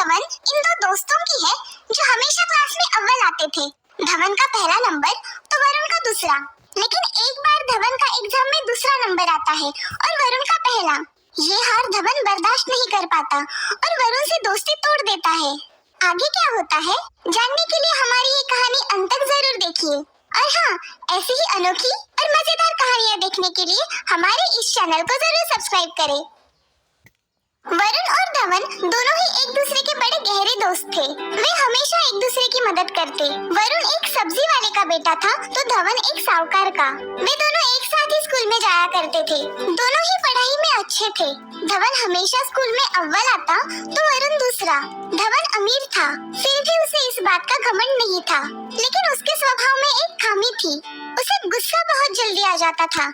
धवन इन दो दोस्तों की है जो हमेशा क्लास में अव्वल आते थे। धवन का पहला नंबर तो वरुण का दूसरा, लेकिन एक बार धवन का एग्जाम में दूसरा नंबर आता है और वरुण का पहला। ये हार धवन बर्दाश्त नहीं कर पाता और वरुण से दोस्ती तोड़ देता है। आगे क्या होता है जानने के लिए हमारी ये कहानी अंत तक जरूर देखिए। और हाँ, ऐसी ही अनोखी और मजेदार कहानियाँ देखने के लिए हमारे इस चैनल को जरूर सब्सक्राइब करें। वरुण और धवन दोनों ही एक दूसरे के बड़े गहरे दोस्त थे। वे हमेशा एक दूसरे की मदद करते। वरुण एक सब्जी वाले का बेटा था तो धवन एक साहूकार का। वे दोनों एक साथ ही स्कूल में जाया करते थे। दोनों ही पढ़ाई में अच्छे थे। धवन हमेशा स्कूल में अव्वल आता तो वरुण दूसरा। धवन अमीर था, फिर भी उसे इस बात का घमंड नहीं था, लेकिन उसके स्वभाव में एक खामी थी, उसे गुस्सा बहुत जल्दी आ जाता था।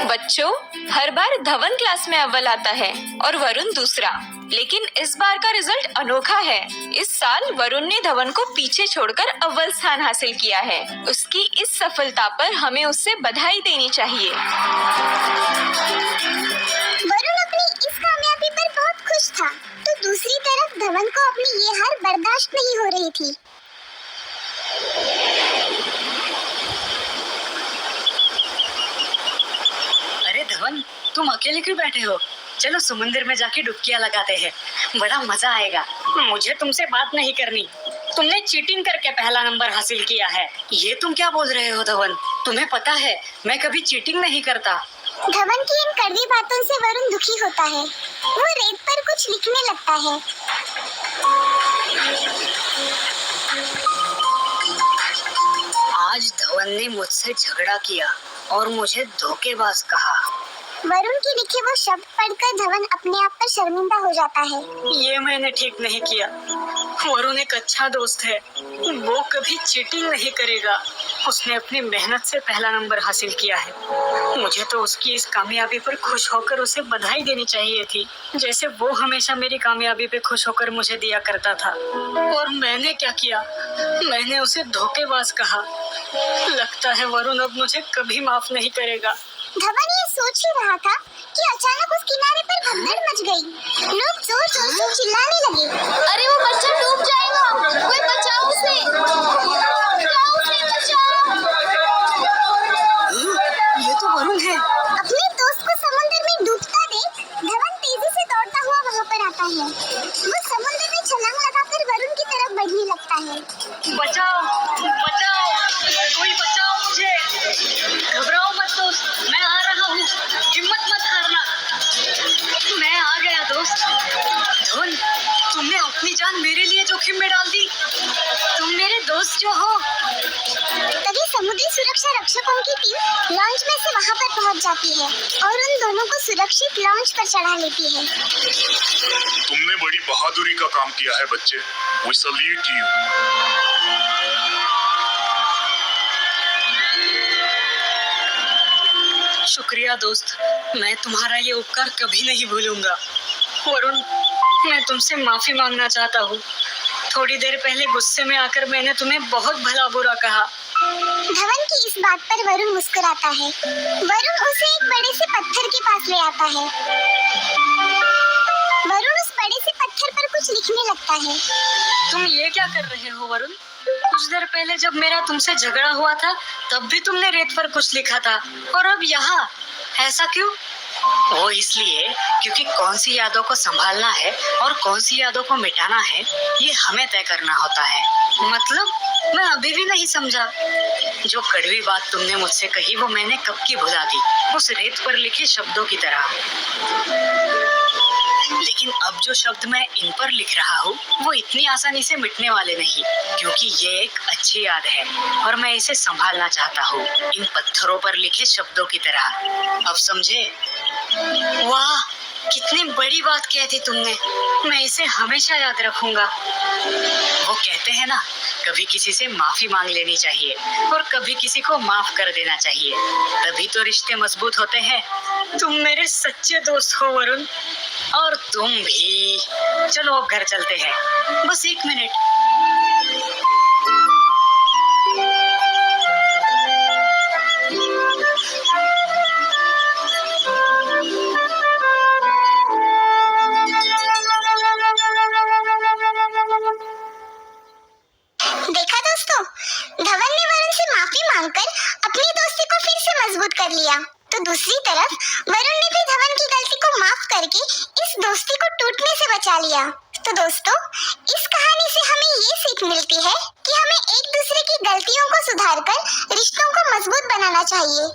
बच्चों, हर बार धवन क्लास में अव्वल आता है और वरुण दूसरा, लेकिन इस बार का रिजल्ट अनोखा है। इस साल वरुण ने धवन को पीछे छोड़कर अव्वल स्थान हासिल किया है। उसकी इस सफलता पर हमें उससे बधाई देनी चाहिए। वरुण अपनी इस कामयाबी पर बहुत खुश था, तो दूसरी तरफ धवन को अपनी ये हार बर्दाश्त नहीं हो रही थी। धवन, तुम अकेले क्यों बैठे हो? चलो समुद्र में जाके डुबकियां लगाते हैं, बड़ा मजा आएगा। मुझे तुमसे बात नहीं करनी। तुमने चीटिंग करके पहला नंबर हासिल किया है। ये तुम क्या बोल रहे हो धवन? तुम्हें पता है मैं कभी चीटिंग नहीं करता। धवन की इन कड़वी बातों से वरुण दुखी होता है। वो रेत पर कुछ लिखने लगता है। आज धवन ने मुझसे झगड़ा किया और मुझे धोखेबाज कहा। वरुण के लिखे वो शब्द पढ़कर धवन अपने आप पर शर्मिंदा हो जाता है। ये मैंने ठीक नहीं किया। वरुण एक अच्छा दोस्त है, वो कभी चीटिंग नहीं करेगा। उसने अपनी मेहनत से पहला नंबर हासिल किया है। मुझे तो उसकी इस कामयाबी पर खुश होकर उसे बधाई देनी चाहिए थी, जैसे वो हमेशा मेरी कामयाबी पे खुश होकर मुझे दिया करता था। और मैंने क्या किया? मैंने उसे धोखेबाज कहा। लगता है वरुण अब मुझे कभी माफ नहीं करेगा। धवन ये सोच ही रहा था कि अचानक उस किनारे पर भगदड़ मच गई। लोग जोर जोर से चिल्लाने लगे, अरे वो बच्चा डूब जाएगा, कोई बचाओ उसे, बचाओ उसे, बचाओ। ये तो वरुण है। अपने दोस्त को समुद्र में डूबता देख धवन तेजी से दौड़ता हुआ वहाँ पर आता है। वो समुद्र में छलांग लगाकर वरुण की तरफ बढ़ने लगता है। बचाओ, बचाओ, कोई बचाओ मुझे। घबराओ मत दोस्त, मैं आ रहा हूँ। हिम्मत मत हारना। मैं आ गया दोस्त। धवन, तुमने अपनी जान मेरे लिए जोखिम में डाल दी। तुम मेरे दोस्त जो हो। तभी समुद्री सुरक्षा रक्षकों की टीम लॉन्च में से वहाँ पर पहुँच जाती है और उन दोनों को सुरक्षित लॉन्च पर चढ़ा लेती है। तुमने बड़ी बहादुरी का काम किया है बच्चे। We salute you. शुक्रिया दोस्त, मैं तुम्हारा ये उपकार कभी नहीं भूलूंगा। वरुण, मैं तुमसे माफी मांगना चाहता हूँ। थोड़ी देर पहले गुस्से में आकर मैंने तुम्हें बहुत भला बुरा कहा। धवन की इस बात पर वरुण मुस्कुराता है। वरुण उसे एक बड़े से पत्थर के पास ले आता है। वरुण उस बड़े से पत्थर पर कुछ लिखने लगता है। तुम ये क्या कर रहे हो वरुण? कुछ देर पहले जब मेरा तुमसे झगड़ा हुआ था तब भी तुमने रेत पर कुछ लिखा था, और अब यहाँ ऐसा क्यों? वो इसलिए क्योंकि कौन सी यादों को संभालना है और कौन सी यादों को मिटाना है ये हमें तय करना होता है। मतलब मैं अभी भी नहीं समझा। जो कड़वी बात तुमने मुझसे कही वो मैंने कब की भुला दी, उस रेत पर लिखे शब्दों की तरह। लेकिन अब जो शब्द मैं इन पर लिख रहा हूँ वो इतनी आसानी से मिटने वाले नहीं, क्योंकि ये एक अच्छी याद है और मैं इसे संभालना चाहता हूँ, इन पत्थरों पर लिखे शब्दों की तरह। अब समझे? वाह, कितनी बड़ी बात कही थी तुमने। मैं इसे हमेशा याद रखूंगा। वो कहते हैं ना, कभी किसी से माफी मांग लेनी चाहिए और कभी किसी को माफ कर देना चाहिए, तभी तो रिश्ते मजबूत होते हैं। तुम मेरे सच्चे दोस्त हो वरुण, और तुम भी। चलो अब घर चलते हैं। बस 1 मिनट। मांगकर अपनी दोस्ती को फिर से मजबूत कर लिया। तो दूसरी तरफ वरुण ने भी धवन की गलती को माफ करके इस दोस्ती को टूटने से बचा लिया। तो दोस्तों, इस कहानी से हमें ये सीख मिलती है कि हमें एक दूसरे की गलतियों को सुधारकर रिश्तों को मजबूत बनाना चाहिए।